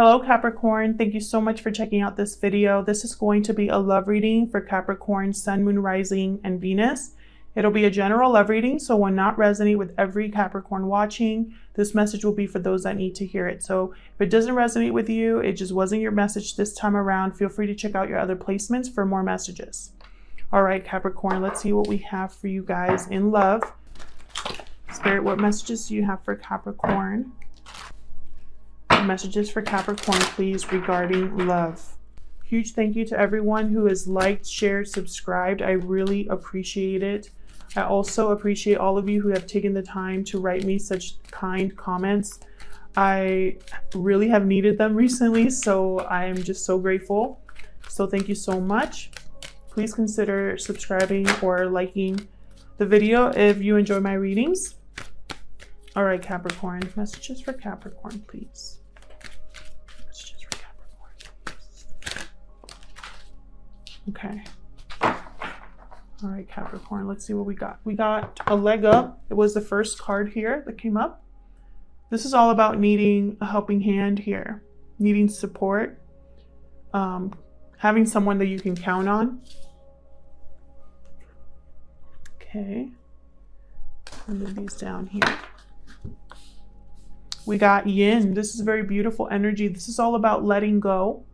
Hello Capricorn, thank you so much for checking out this video. This is going to be a love reading for Capricorn, Sun, Moon, Rising, and Venus. It'll be a general love reading, so will not resonate with every Capricorn watching. This message will be for those that need to hear it. So if it doesn't resonate with you, it just wasn't your message this time around, feel free to check out your other placements for more messages. All right, Capricorn, let's see what we have for you guys in love. Spirit, what messages do you have for Capricorn? Messages for Capricorn, please, regarding love. Huge thank you to everyone who has liked, shared, subscribed. I really appreciate it. I also appreciate all of you who have taken the time to write me such kind comments. I really have needed them recently, so I am just so grateful. So thank you so much. Please consider subscribing or liking the video if you enjoy my readings. All right, Capricorn, messages for Capricorn, please. Okay. All right, Capricorn, let's see what we got. We got a leg up. It was the first card here that came up. This is all about needing a helping hand here, needing support, having someone that you can count on. Okay. I'll move these down here. We got yin. This is very beautiful energy. This is all about letting go,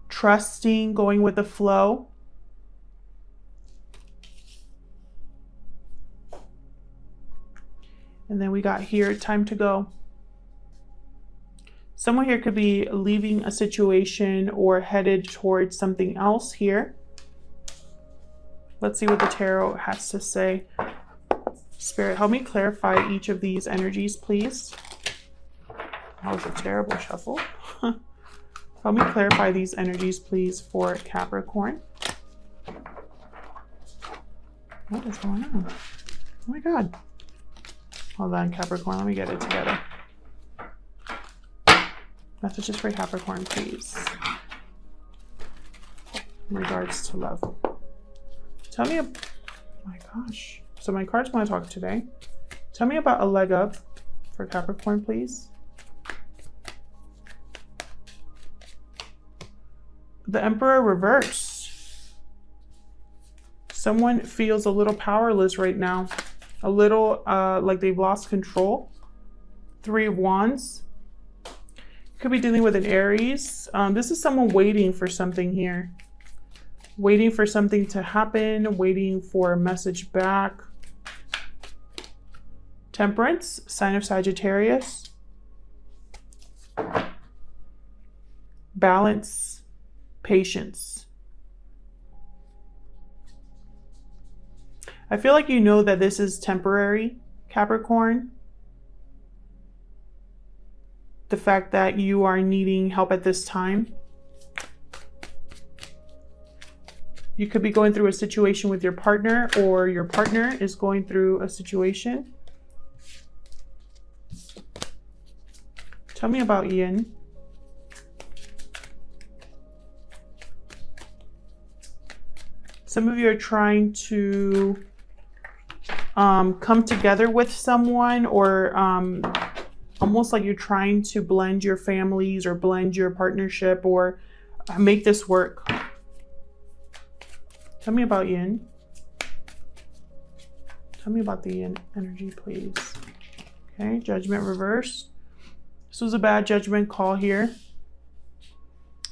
trusting, going with the flow. And then we got here, time to go. Someone here could be leaving a situation or headed towards something else here. Let's see what the tarot has to say. Spirit, help me clarify each of these energies, please. That was a terrible shuffle. Help me clarify these energies, please, for Capricorn. What is going on? Oh my God. Hold on, Capricorn. Let me get it together. Messages for Capricorn, please. In regards to love. Tell me, oh my gosh. So my cards want to talk today. Tell me about a leg up for Capricorn, please. The Emperor reversed. Someone feels a little powerless right now. A little like they've lost control. Three of Wands. Could be dealing with an Aries. This is someone waiting for something here. Waiting for something to happen. Waiting for a message back. Temperance, sign of Sagittarius. Balance, patience. I feel like you know that this is temporary, Capricorn. The fact that you are needing help at this time. You could be going through a situation with your partner, or your partner is going through a situation. Tell me about yin. Some of you are trying to come together with someone, or almost like you're trying to blend your families or blend your partnership or make this work. Tell me about yin. Tell me about the yin energy, please. Okay, judgment reverse. This was a bad judgment call here.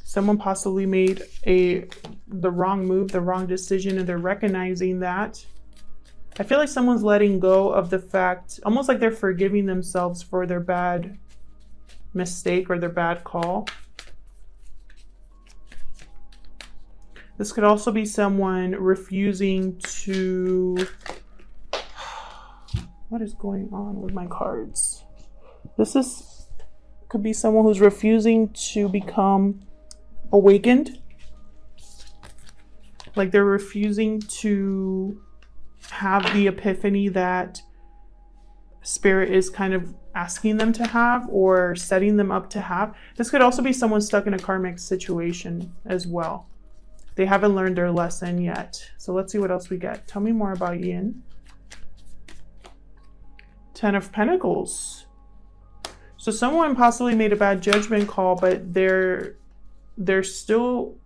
Someone possibly made the wrong move, the wrong decision, and they're recognizing that. I feel like someone's letting go of the fact, almost like they're forgiving themselves for their bad mistake or their bad call. This could also be someone refusing to... What is going on with my cards? Could be someone who's refusing to become awakened. Like they're refusing to have the epiphany that Spirit is kind of asking them to have or setting them up to have. This could also be someone stuck in a karmic situation as well. They haven't learned their lesson yet. So let's see what else we get. Tell me more about yin. 10 of Pentacles. So someone possibly made a bad judgment call, but they're still,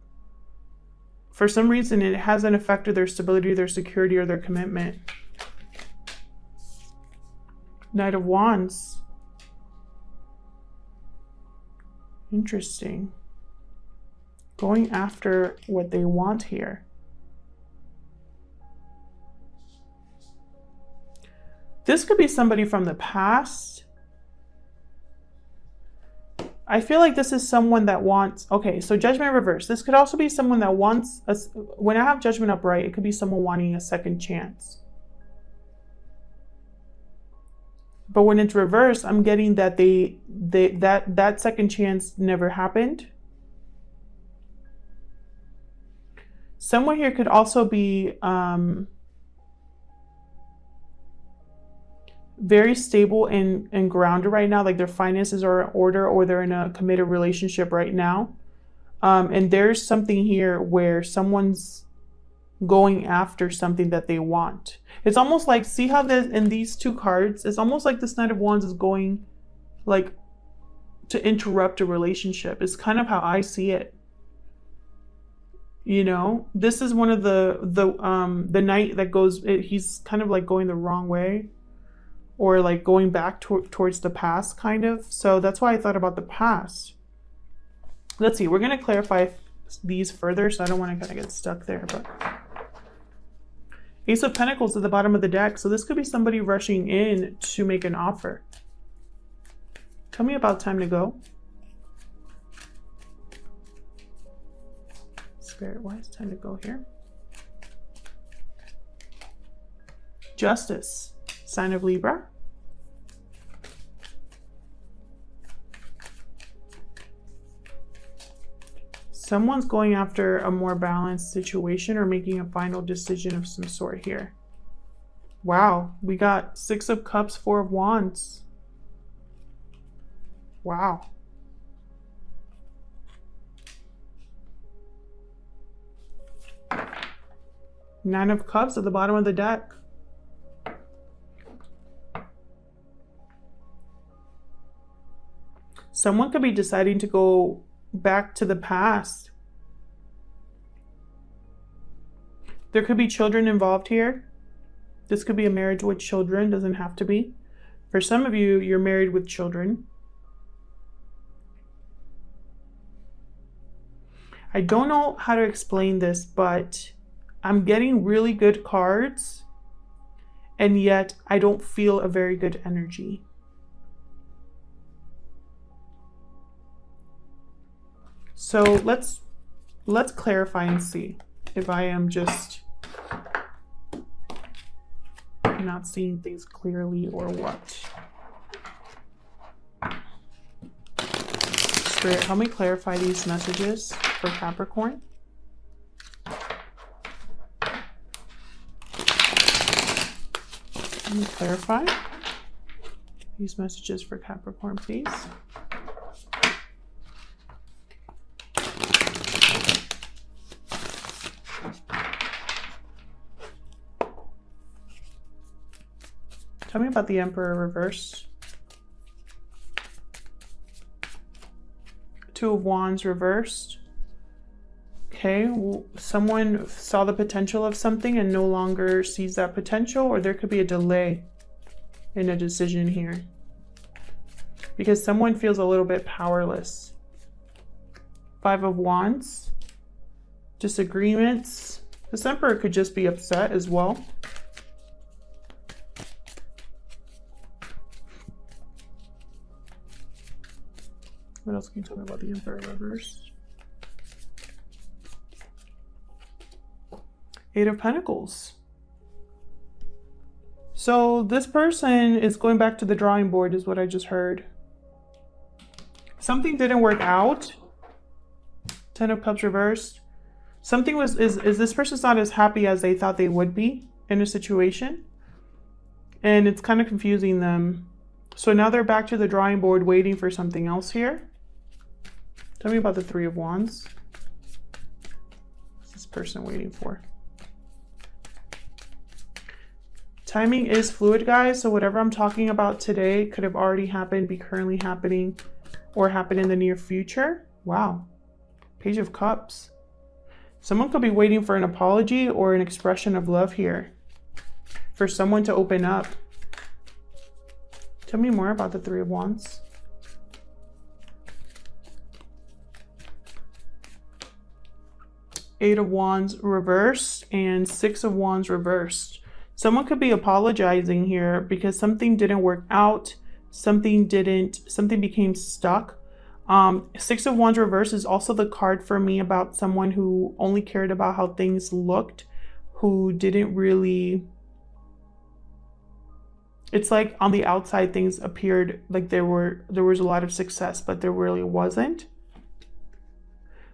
for some reason, it hasn't affected their stability, their security, or their commitment. Knight of Wands. Interesting. Going after what they want here. This could be somebody from the past. I feel like this is someone that wants, okay, so Judgment reverse. This could also be someone that wants, when I have Judgment upright, it could be someone wanting a second chance. But when it's reversed, I'm getting that that second chance never happened. Someone here could also be very stable and grounded right now, like their finances are in order, or they're in a committed relationship right now. And there's something here where someone's going after something that they want. It's almost like, see how in these two cards, it's almost like this Knight of Wands is going like to interrupt a relationship. It's kind of how I see it. You know, this is one of the knight that goes, he's kind of like going the wrong way, or like going back towards the past, kind of. So that's why I thought about the past. Let's see, we're going to clarify these further, so I don't want to kind of get stuck there. But Ace of Pentacles at the bottom of the deck. So this could be somebody rushing in to make an offer. Tell me about time to go. Spirit, why is time to go here? Justice. Sign of Libra. Someone's going after a more balanced situation or making a final decision of some sort here. Wow, we got 6 of Cups, 4 of Wands. Wow. Nine of Cups at the bottom of the deck. Someone could be deciding to go back to the past. There could be children involved here. This could be a marriage with children, doesn't have to be. For some of you, you're married with children. I don't know how to explain this, but I'm getting really good cards, and yet I don't feel a very good energy. So let's clarify and see if I am just not seeing things clearly or what. Spirit, help me clarify these messages for Capricorn. Let me clarify these messages for Capricorn, please. Tell me about the Emperor reversed. 2 of Wands reversed. Okay, someone saw the potential of something and no longer sees that potential, or there could be a delay in a decision here because someone feels a little bit powerless. 5 of Wands. Disagreements. This Emperor could just be upset as well. What else can you tell me about the Emperor reversed? 8 of Pentacles. So this person is going back to the drawing board is what I just heard. Something didn't work out. 10 of Cups reversed. Something is this person's not as happy as they thought they would be in a situation. And it's kind of confusing them. So now they're back to the drawing board waiting for something else here. Tell me about the 3 of Wands. What's this person waiting for? Timing is fluid, guys. So whatever I'm talking about today could have already happened, be currently happening, or happen in the near future. Wow. Page of Cups. Someone could be waiting for an apology or an expression of love here. For someone to open up. Tell me more about the Three of Wands. Eight of Wands reversed and Six of Wands reversed. Someone could be apologizing here because something didn't work out. Something became stuck. Six of Wands reversed is also the card for me about someone who only cared about how things looked, who didn't really... It's like on the outside things appeared like there was a lot of success, but there really wasn't.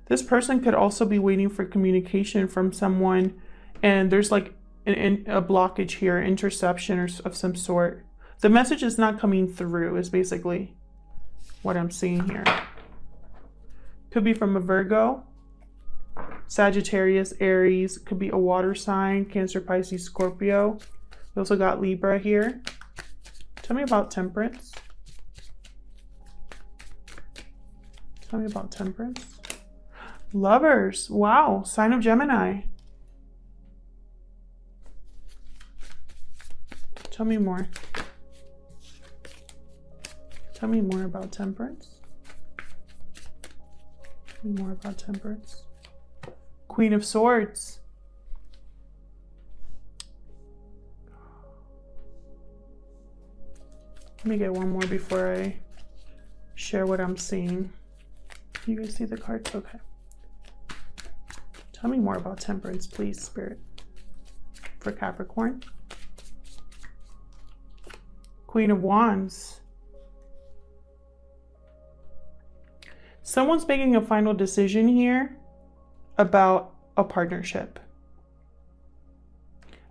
This person could also be waiting for communication from someone, and there's like a blockage here, interception or of some sort. The message is not coming through is basically what I'm seeing here. Could be from a Virgo, Sagittarius, Aries, could be a water sign, Cancer, Pisces, Scorpio. We also got Libra here. Tell me about Temperance. Tell me about Temperance. Lovers. Wow. Sign of Gemini. Tell me more. Tell me more about Temperance. Tell me more about Temperance. Queen of Swords. Let me get one more before I share what I'm seeing. You guys see the cards? Okay. Tell me more about Temperance, please, Spirit. For Capricorn. Queen of Wands. Someone's making a final decision here about a partnership.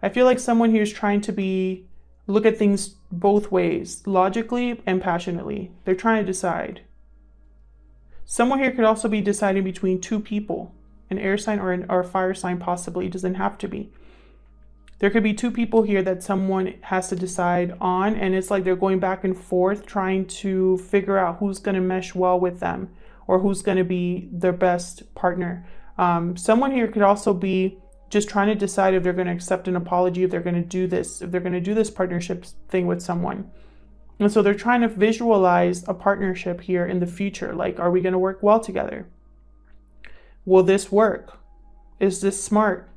I feel like someone here is trying to look at things both ways, logically and passionately. They're trying to decide. Someone here could also be deciding between two people, an air sign or a fire sign possibly. It doesn't have to be. There could be two people here that someone has to decide on, and it's like they're going back and forth trying to figure out who's going to mesh well with them or who's going to be their best partner. Someone here could also be just trying to decide if they're going to accept an apology, if they're going to do this partnership thing with someone. And so they're trying to visualize a partnership here in the future. Like, are we going to work well together? Will this work? Is this smart?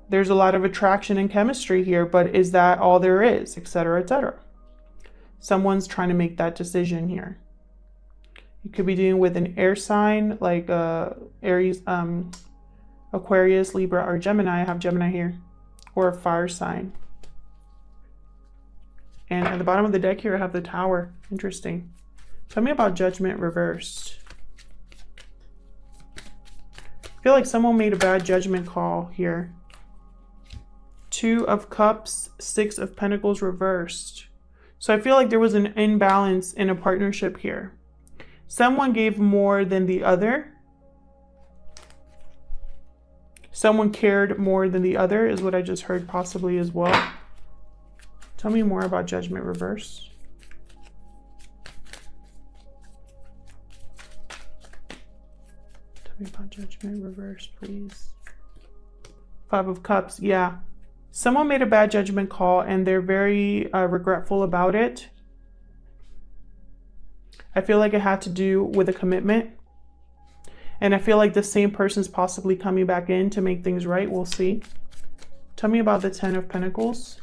There's a lot of attraction and chemistry here, but is that all there is? Etc., etc. Someone's trying to make that decision here. You could be dealing with an air sign like Aries, Aquarius, Libra, or Gemini. I have Gemini here. Or a fire sign. And at the bottom of the deck here, I have the Tower. Interesting. Tell me about Judgment reversed. I feel like someone made a bad judgment call here. Two of Cups, Six of Pentacles reversed. So I feel like there was an imbalance in a partnership here. Someone gave more than the other. Someone cared more than the other is what I just heard possibly as well. Tell me more about Judgment reversed. Tell me about Judgment reversed, please. Five of Cups, yeah. Someone made a bad judgment call and they're very regretful about it. I feel like it had to do with a commitment. And I feel like the same person's possibly coming back in to make things right. We'll see. Tell me about the Ten of Pentacles.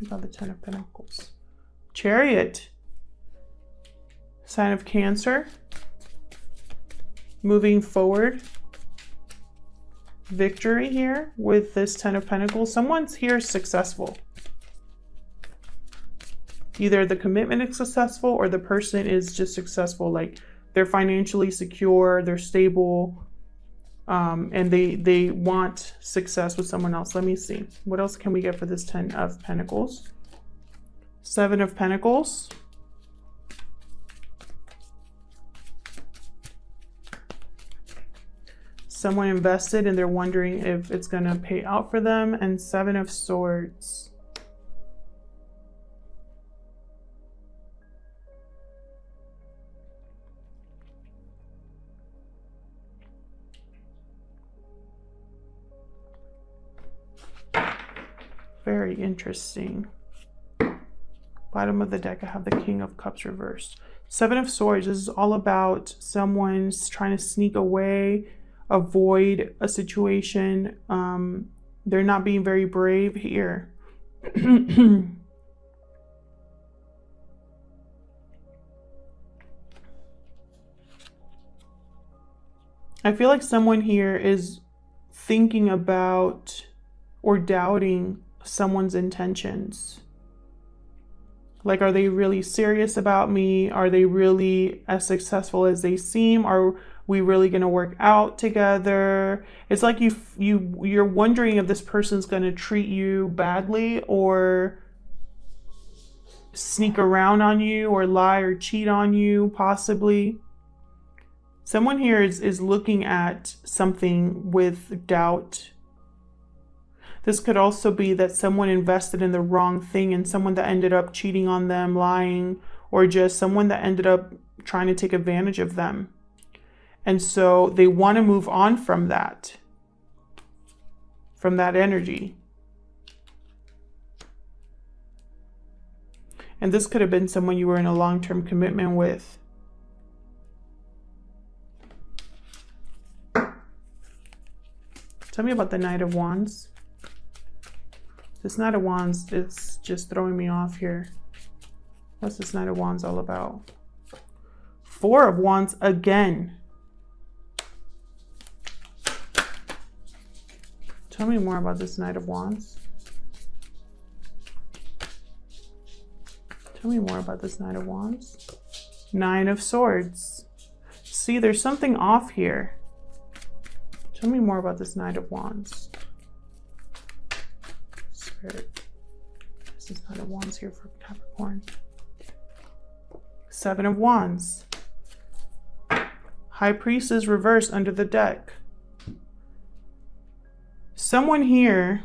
About the Ten of Pentacles. Chariot. Sign of Cancer. Moving forward. Victory here with this Ten of Pentacles. Someone's here successful. Either the commitment is successful or the person is just successful. Like they're financially secure, they're stable, and they want success with someone else. Let me see. What else can we get for this Ten of Pentacles? Seven of Pentacles. Someone invested and they're wondering if it's going to pay out for them. And 7 of Swords. Very interesting. Bottom of the deck, I have the King of Cups reversed. 7 of Swords, this is all about someone's trying to sneak away, avoid a situation. They're not being very brave here. I feel like someone here is thinking about or doubting someone's intentions. Like, are they really serious about me? Are they really as successful as they seem? Are we really going to work out together? It's like you're wondering if this person's going to treat you badly or sneak around on you or lie or cheat on you, possibly. Someone here is looking at something with doubt. This could also be that someone invested in the wrong thing and someone that ended up cheating on them, lying, or just someone that ended up trying to take advantage of them. And so they want to move on from that energy. And this could have been someone you were in a long-term commitment with. Tell me about the Knight of Wands. This Knight of Wands is just throwing me off here. What's this Knight of Wands all about? 4 of Wands again. Tell me more about this Knight of Wands. Tell me more about this Knight of Wands. 9 of Swords. See, there's something off here. Tell me more about this Knight of Wands. Spirit. This is Knight of Wands here for Capricorn. 7 of Wands. High Priestess reversed under the deck. Someone here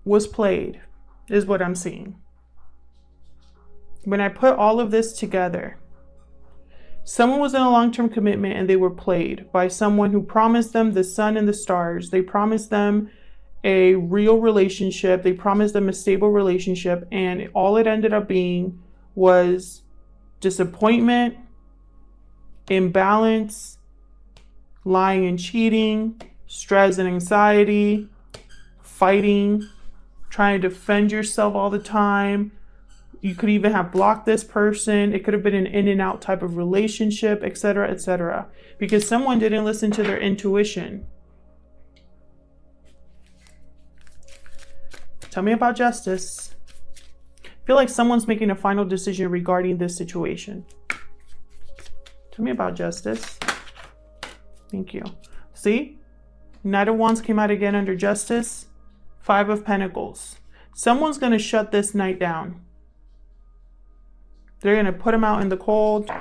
was played, is what I'm seeing. When I put all of this together, someone was in a long-term commitment and they were played by someone who promised them the sun and the stars. They promised them a real relationship. They promised them a stable relationship, and all it ended up being was disappointment, imbalance, lying and cheating, stress and anxiety, fighting, trying to defend yourself all the time. You could even have blocked this person. It could have been an in and out type of relationship, etc., because someone didn't listen to their intuition. Tell me about Justice. I feel like someone's making a final decision regarding this situation. Tell me about Justice. Thank you. See? Knight of Wands came out again under Justice. 5 of Pentacles. Someone's going to shut this knight down. They're going to put him out in the cold.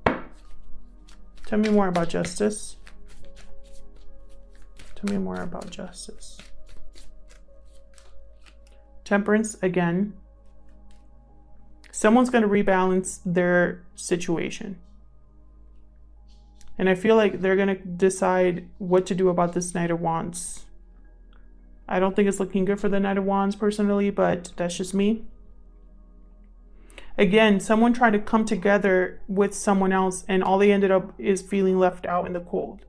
Tell me more about Justice. Tell me more about Justice. Temperance again. Someone's going to rebalance their situation. And I feel like they're going to decide what to do about this Knight of Wands. I don't think it's looking good for the Knight of Wands personally, but that's just me. Again, someone tried to come together with someone else and all they ended up is feeling left out in the cold.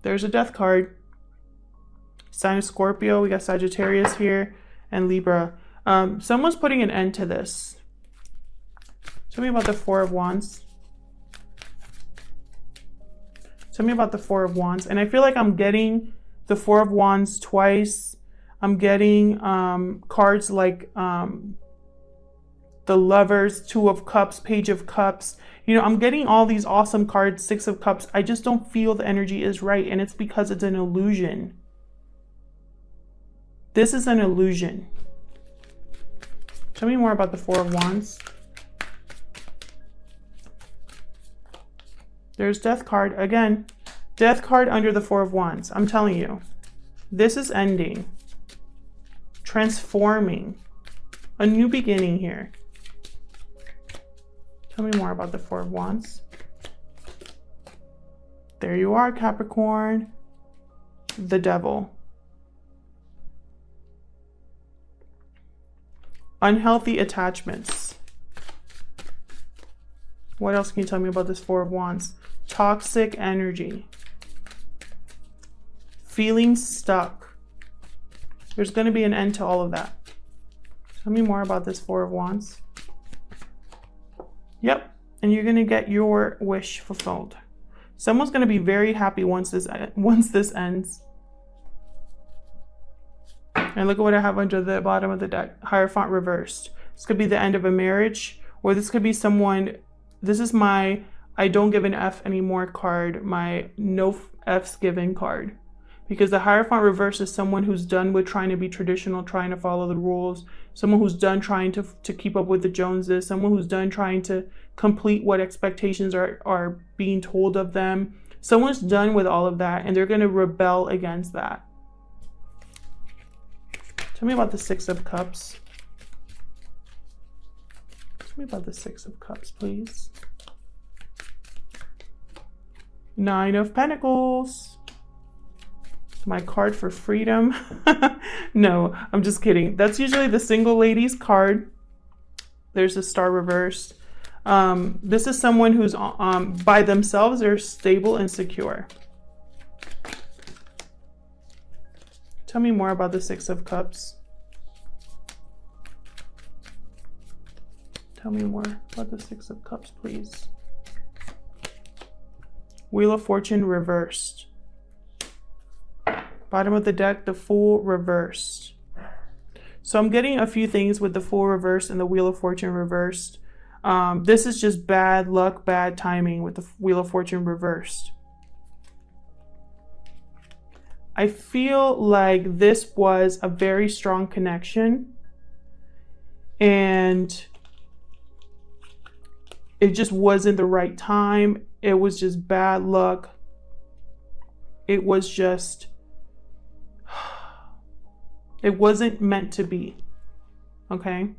There's a Death card. Sign of Scorpio. We got Sagittarius here and Libra. Someone's putting an end to this. Tell me about the 4 of Wands. Tell me about the 4 of Wands. And I feel like I'm getting the 4 of Wands twice. I'm getting cards like the Lovers, 2 of Cups, Page of Cups. You know, I'm getting all these awesome cards, 6 of Cups. I just don't feel the energy is right. And it's because it's an illusion. This is an illusion. Tell me more about the 4 of Wands. There's Death card. Again, Death card under the Four of Wands. I'm telling you, this is ending. Transforming. A new beginning here. Tell me more about the Four of Wands. There you are, Capricorn. The Devil. Unhealthy attachments. What else can you tell me about this Four of Wands? Toxic energy. Feeling stuck. There's going to be an end to all of that. Tell me more about this Four of Wands. Yep. And you're going to get your wish fulfilled. Someone's going to be very happy once this ends. And look at what I have under the bottom of the deck. Hierophant reversed. This could be the end of a marriage, or this could be someone. This is my I don't give an F anymore card, my no F's given card. Because the Hierophant reversed is someone who's done with trying to be traditional, trying to follow the rules. Someone who's done trying to keep up with the Joneses. Someone who's done trying to complete what expectations are being told of them. Someone's done with all of that, and they're going to rebel against that. Tell me about the Six of Cups. Tell me about the Six of Cups, please. Nine of Pentacles. My card for freedom. No, I'm just kidding. That's usually the single ladies card. There's a star reversed. This is someone who's by themselves. They're stable and secure. Tell me more about the Six of Cups. Tell me more about the Six of Cups, please. Wheel of Fortune reversed. Bottom of the deck, the Fool reversed. So I'm getting a few things with the Fool reversed and the Wheel of Fortune reversed. This is just bad luck, bad timing with the Wheel of Fortune reversed. I feel like this was a very strong connection, and it just wasn't the right time. It was just bad luck. It was just, it wasn't meant to be. Okay?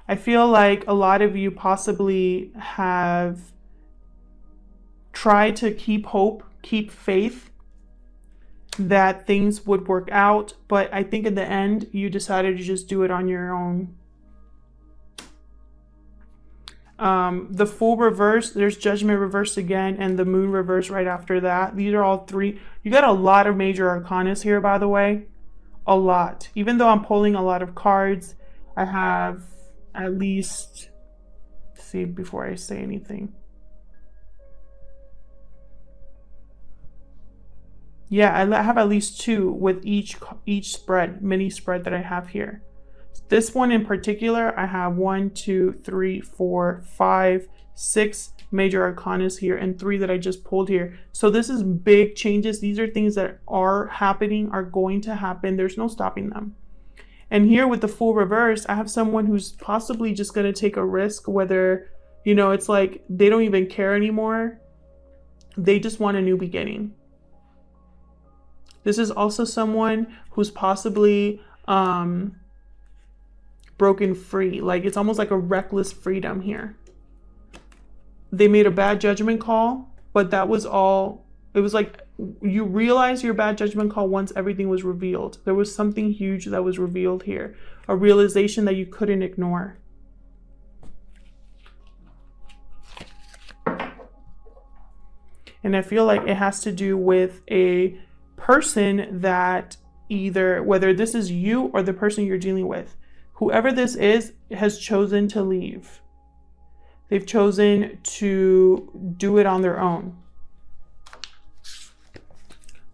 I feel like a lot of you possibly have tried to keep hope, keep faith that things would work out, but I think in the end you decided to just do it on your own. The Fool reversed, there's Judgment reversed again, and the Moon reversed right after that. These are all three. You got a lot of major arcanas here, by the way. A lot. Even though I'm pulling a lot of cards, I have at least, see before I say anything. Yeah, I have at least two with each spread, mini spread that I have here. This one in particular, I have 1, 2, 3, 4, 5, 6 major arcanas here, and 3 that I just pulled here. So this is big changes. These are things that are happening, are going to happen. There's no stopping them. And here with the Fool reverse, I have someone who's possibly just going to take a risk, whether, you know, it's like they don't even care anymore. They just want a new beginning. This is also someone who's possibly broken free. Like it's almost like a reckless freedom here. They made a bad judgment call, but that was all. It was like you realize your bad judgment call once everything was revealed. There was something huge that was revealed here. A realization that you couldn't ignore. And I feel like it has to do with a person that either, whether this is you or the person you're dealing with, whoever this is has chosen to leave. They've chosen to do it on their own.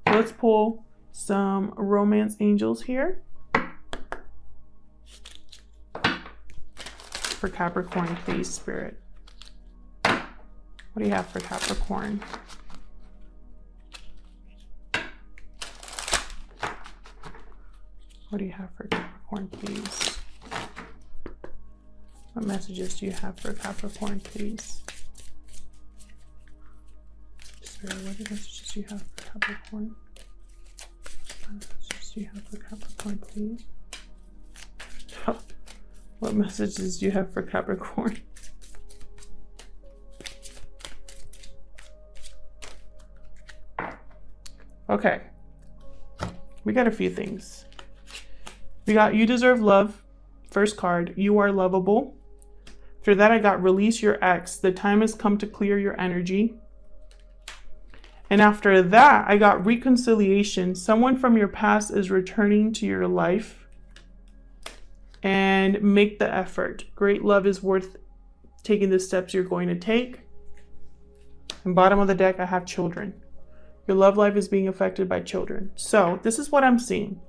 Let's pull some romance angels here for Capricorn, please, Spirit. What do you have for Capricorn? What do you have for Capricorn, please? What messages do you have for Capricorn, please? Spirit, what messages do you have for Capricorn? What messages do you have for Capricorn, please? What messages do you have for Capricorn? Okay. We got a few things. We got you deserve love. First card, you are lovable. After that, I got release your ex. The time has come to clear your energy. And after that, I got reconciliation. Someone from your past is returning to your life. And make the effort. Great love is worth taking the steps you're going to take. And bottom of the deck, I have children. Your love life is being affected by children. So this is what I'm seeing.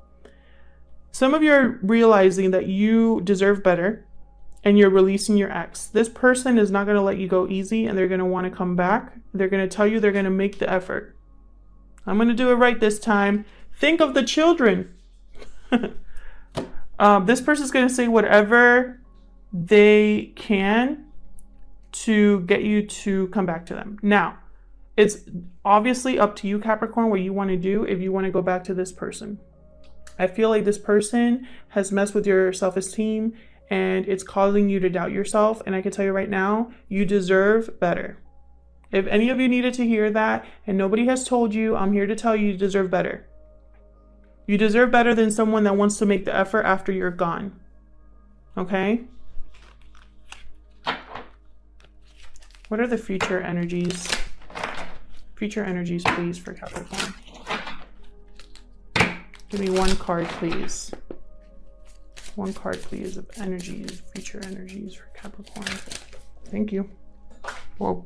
Some of you are realizing that you deserve better and you're releasing your ex. This person is not going to let you go easy and they're going to want to come back. They're going to tell you they're going to make the effort. I'm going to do it right this time. Think of the children. This person is going to say whatever they can to get you to come back to them. Now, it's obviously up to you, Capricorn, what you want to do if you want to go back to this person. I feel like this person has messed with your self-esteem and it's causing you to doubt yourself. And I can tell you right now, you deserve better. If any of you needed to hear that and nobody has told you, I'm here to tell you, you deserve better. You deserve better than someone that wants to make the effort after you're gone. Okay? What are the future energies? Future energies, please, for Capricorn. Give me one card, please. One card, please, of energies, future energies for Capricorn. Thank you. Whoa.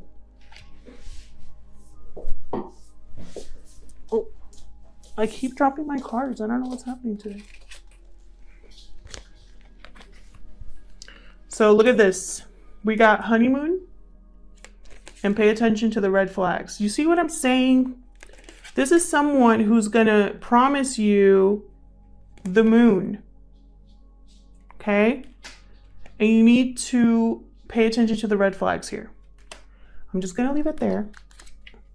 Oh, I keep dropping my cards. I don't know what's happening today. So look at this. We got honeymoon. And pay attention to the red flags. You see what I'm saying? This is someone who's going to promise you the moon. Okay? And you need to pay attention to the red flags here. I'm just going to leave it there.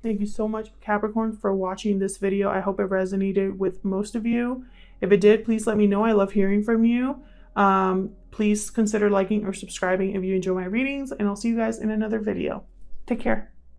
Thank you so much, Capricorn, for watching this video. I hope it resonated with most of you. If it did, please let me know. I love hearing from you. Please consider liking or subscribing if you enjoy my readings. And I'll see you guys in another video. Take care.